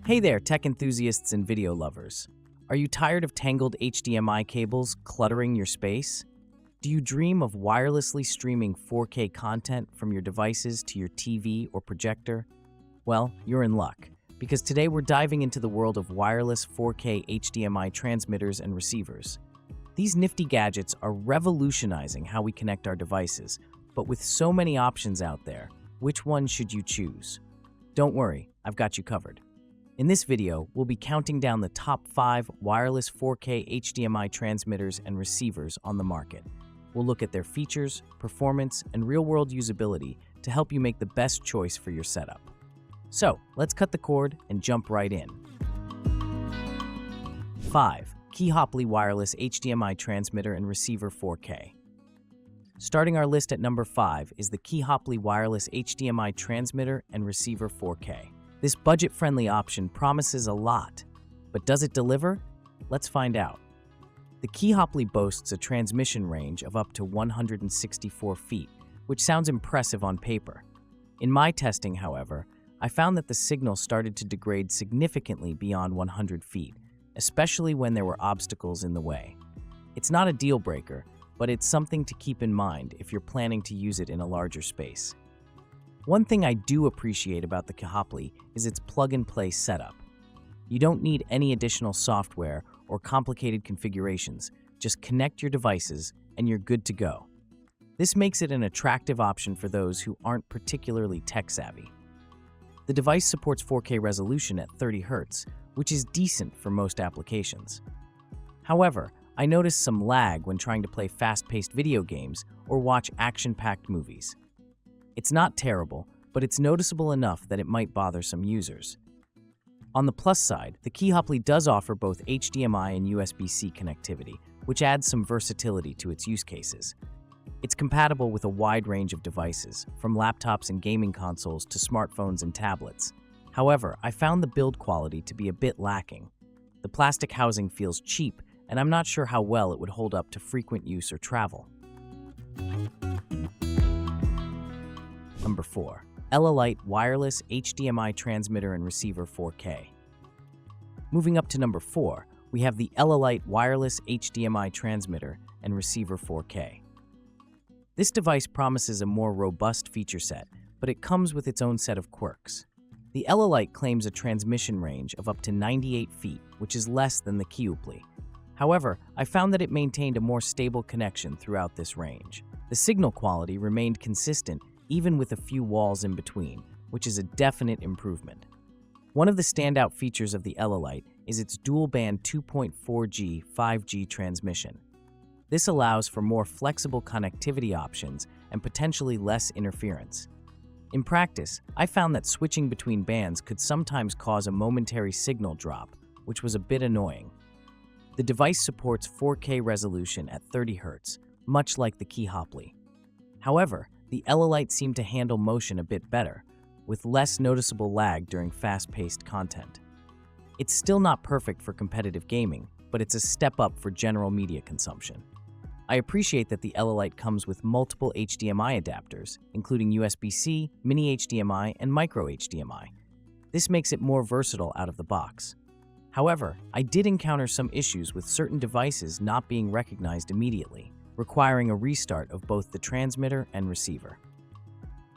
Hey there, tech enthusiasts and video lovers. Are you tired of tangled HDMI cables cluttering your space? Do you dream of wirelessly streaming 4K content from your devices to your TV or projector? Well, you're in luck, because today we're diving into the world of wireless 4K HDMI transmitters and receivers. These nifty gadgets are revolutionizing how we connect our devices, but with so many options out there, which one should you choose? Don't worry, I've got you covered. In this video, we'll be counting down the top 5 wireless 4K HDMI transmitters and receivers on the market. We'll look at their features, performance, and real-world usability to help you make the best choice for your setup. So, let's cut the cord and jump right in. 5. Kihoplly Wireless HDMI Transmitter and Receiver 4K. Starting our list at number 5 is the Kihoplly Wireless HDMI Transmitter and Receiver 4K. This budget-friendly option promises a lot, but does it deliver? Let's find out. The Kihoplly boasts a transmission range of up to 164 feet, which sounds impressive on paper. In my testing, however, I found that the signal started to degrade significantly beyond 100 feet, especially when there were obstacles in the way. It's not a deal breaker, but it's something to keep in mind if you're planning to use it in a larger space. One thing I do appreciate about the Kihoplly is its plug-and-play setup. You don't need any additional software or complicated configurations, just connect your devices and you're good to go. This makes it an attractive option for those who aren't particularly tech-savvy. The device supports 4K resolution at 30 Hz, which is decent for most applications. However, I noticed some lag when trying to play fast-paced video games or watch action-packed movies. It's not terrible, but it's noticeable enough that it might bother some users. On the plus side, the Kihoplly does offer both HDMI and USB-C connectivity, which adds some versatility to its use cases. It's compatible with a wide range of devices, from laptops and gaming consoles to smartphones and tablets. However, I found the build quality to be a bit lacking. The plastic housing feels cheap, and I'm not sure how well it would hold up to frequent use or travel. Number 4. Elalight Wireless HDMI Transmitter and Receiver 4K. Moving up to number 4, we have the Elalight Wireless HDMI Transmitter and Receiver 4K. This device promises a more robust feature set, but it comes with its own set of quirks. The Elalight claims a transmission range of up to 98 feet, which is less than the Kihoplly. However, I found that it maintained a more stable connection throughout this range. The signal quality remained consistent even with a few walls in between, which is a definite improvement. One of the standout features of the Elalight is its dual-band 2.4G 5G transmission. This allows for more flexible connectivity options and potentially less interference. In practice, I found that switching between bands could sometimes cause a momentary signal drop, which was a bit annoying. The device supports 4K resolution at 30 Hz, much like the Kihoplly. However, the Elalight seemed to handle motion a bit better, with less noticeable lag during fast-paced content. It's still not perfect for competitive gaming, but it's a step up for general media consumption. I appreciate that the Elalight comes with multiple HDMI adapters, including USB-C, mini HDMI, and micro HDMI. This makes it more versatile out of the box. However, I did encounter some issues with certain devices not being recognized immediately, requiring a restart of both the transmitter and receiver.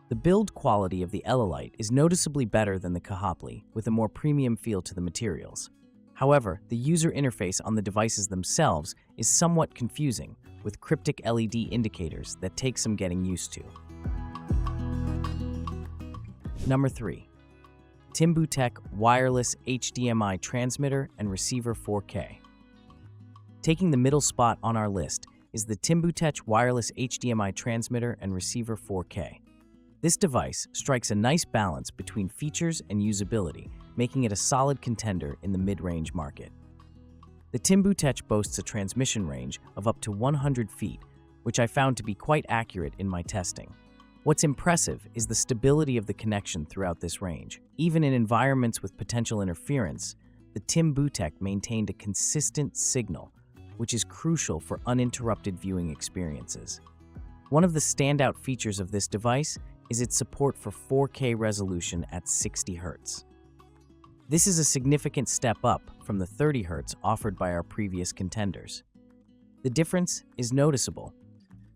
The build quality of the Elalight is noticeably better than the Kihoplly, with a more premium feel to the materials. However, the user interface on the devices themselves is somewhat confusing, with cryptic LED indicators that take some getting used to. Number 3. TIMBOOTECH Wireless HDMI Transmitter and Receiver 4K. Taking the middle spot on our list is the TIMBOOTECH Wireless HDMI Transmitter and Receiver 4K. This device strikes a nice balance between features and usability, making it a solid contender in the mid-range market. The TIMBOOTECH boasts a transmission range of up to 100 feet, which I found to be quite accurate in my testing. What's impressive is the stability of the connection throughout this range. Even in environments with potential interference, the TIMBOOTECH maintained a consistent signal, which is crucial for uninterrupted viewing experiences. One of the standout features of this device is its support for 4K resolution at 60 Hz. This is a significant step up from the 30 Hz offered by our previous contenders. The difference is noticeable,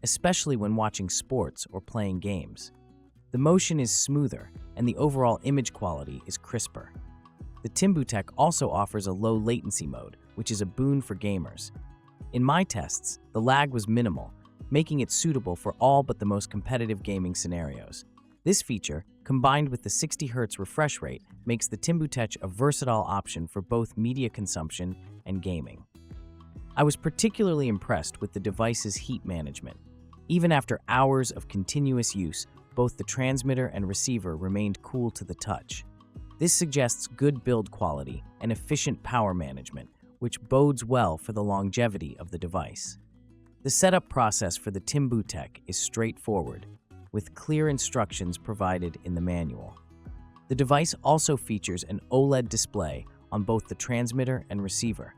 especially when watching sports or playing games. The motion is smoother and the overall image quality is crisper. The TIMBOOTECH also offers a low latency mode, which is a boon for gamers. In my tests, the lag was minimal, making it suitable for all but the most competitive gaming scenarios. This feature, combined with the 60 Hz refresh rate, makes the TIMBOOTECH a versatile option for both media consumption and gaming. I was particularly impressed with the device's heat management. Even after hours of continuous use, both the transmitter and receiver remained cool to the touch. This suggests good build quality and efficient power management, which bodes well for the longevity of the device. The setup process for the TIMBOOTECH is straightforward, with clear instructions provided in the manual. The device also features an OLED display on both the transmitter and receiver,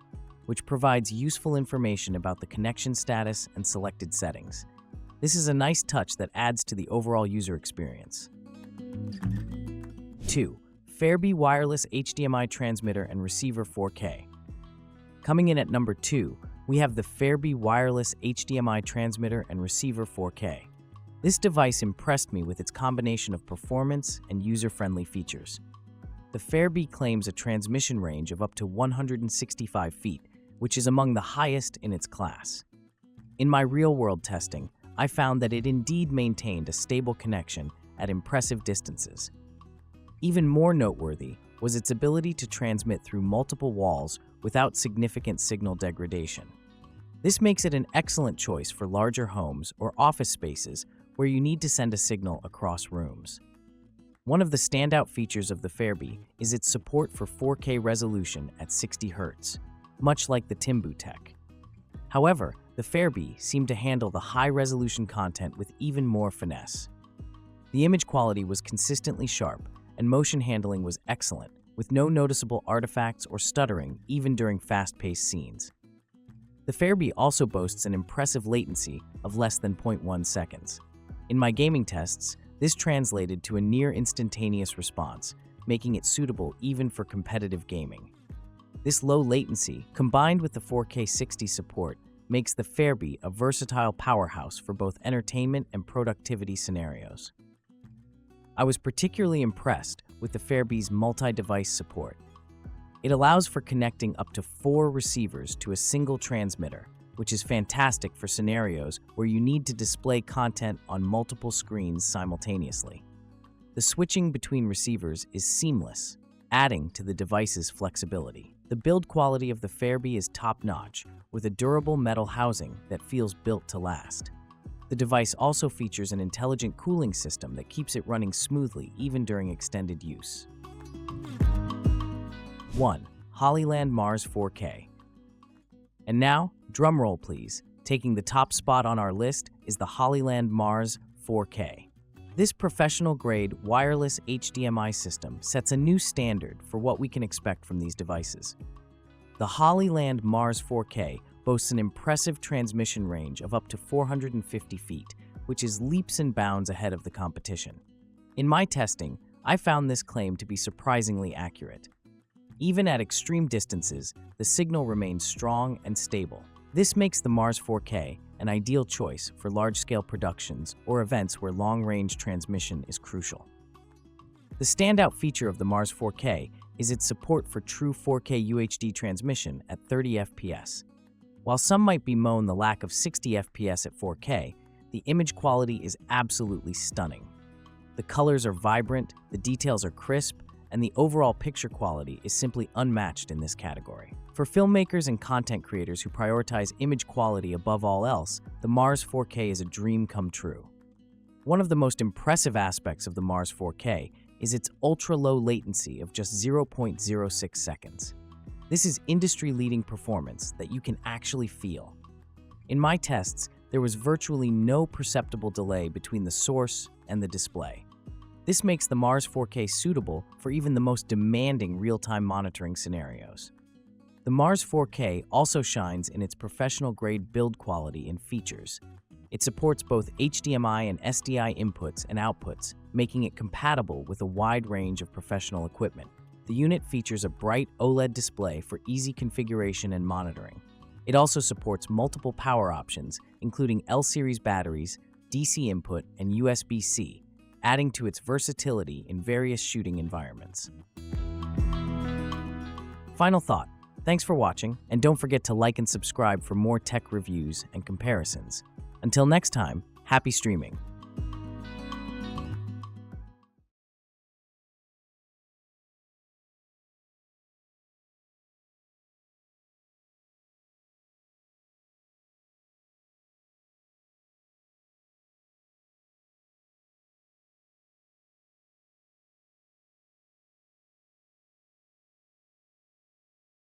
which provides useful information about the connection status and selected settings. This is a nice touch that adds to the overall user experience. 2. FAIRBEE Wireless HDMI Transmitter and Receiver 4K. Coming in at number 2, we have the FAIRBEE Wireless HDMI Transmitter and Receiver 4K. This device impressed me with its combination of performance and user-friendly features. The FAIRBEE claims a transmission range of up to 165 feet, which is among the highest in its class. In my real-world testing, I found that it indeed maintained a stable connection at impressive distances. Even more noteworthy was its ability to transmit through multiple walls without significant signal degradation. This makes it an excellent choice for larger homes or office spaces where you need to send a signal across rooms. One of the standout features of the FAIRBEE is its support for 4K resolution at 60 Hz, much like the TIMBOOTECH. However, the FAIRBEE seemed to handle the high-resolution content with even more finesse. The image quality was consistently sharp, and motion handling was excellent, with no noticeable artifacts or stuttering even during fast-paced scenes. The FAIRBEE also boasts an impressive latency of less than 0.1 seconds. In my gaming tests, this translated to a near-instantaneous response, making it suitable even for competitive gaming. This low latency, combined with the 4K 60 support, makes the FAIRBEE a versatile powerhouse for both entertainment and productivity scenarios. I was particularly impressed with the FAIRBEE's multi-device support. It allows for connecting up to 4 receivers to a single transmitter, which is fantastic for scenarios where you need to display content on multiple screens simultaneously. The switching between receivers is seamless, adding to the device's flexibility. The build quality of the FAIRBEE is top-notch, with a durable metal housing that feels built to last. The device also features an intelligent cooling system that keeps it running smoothly even during extended use. 1. Hollyland Mars 4K. And now, drumroll please, taking the top spot on our list is the Hollyland Mars 4K. This professional-grade wireless HDMI system sets a new standard for what we can expect from these devices. The Hollyland Mars 4K boasts an impressive transmission range of up to 450 feet, which is leaps and bounds ahead of the competition. In my testing, I found this claim to be surprisingly accurate. Even at extreme distances, the signal remains strong and stable. This makes the Mars 4K an ideal choice for large-scale productions or events where long-range transmission is crucial. The standout feature of the Mars 4K is its support for true 4K UHD transmission at 30 FPS. While some might bemoan the lack of 60 FPS at 4K, the image quality is absolutely stunning. The colors are vibrant, the details are crisp, and the overall picture quality is simply unmatched in this category. For filmmakers and content creators who prioritize image quality above all else, the Mars 4K is a dream come true. One of the most impressive aspects of the Mars 4K is its ultra-low latency of just 0.06 seconds. This is industry-leading performance that you can actually feel. In my tests, there was virtually no perceptible delay between the source and the display. This makes the Mars 4K suitable for even the most demanding real-time monitoring scenarios. The Mars 4K also shines in its professional-grade build quality and features. It supports both HDMI and SDI inputs and outputs, making it compatible with a wide range of professional equipment. The unit features a bright OLED display for easy configuration and monitoring. It also supports multiple power options, including L-series batteries, DC input, and USB-C, adding to its versatility in various shooting environments. Final thought. Thanks for watching, and don't forget to like and subscribe for more tech reviews and comparisons. Until next time, happy streaming!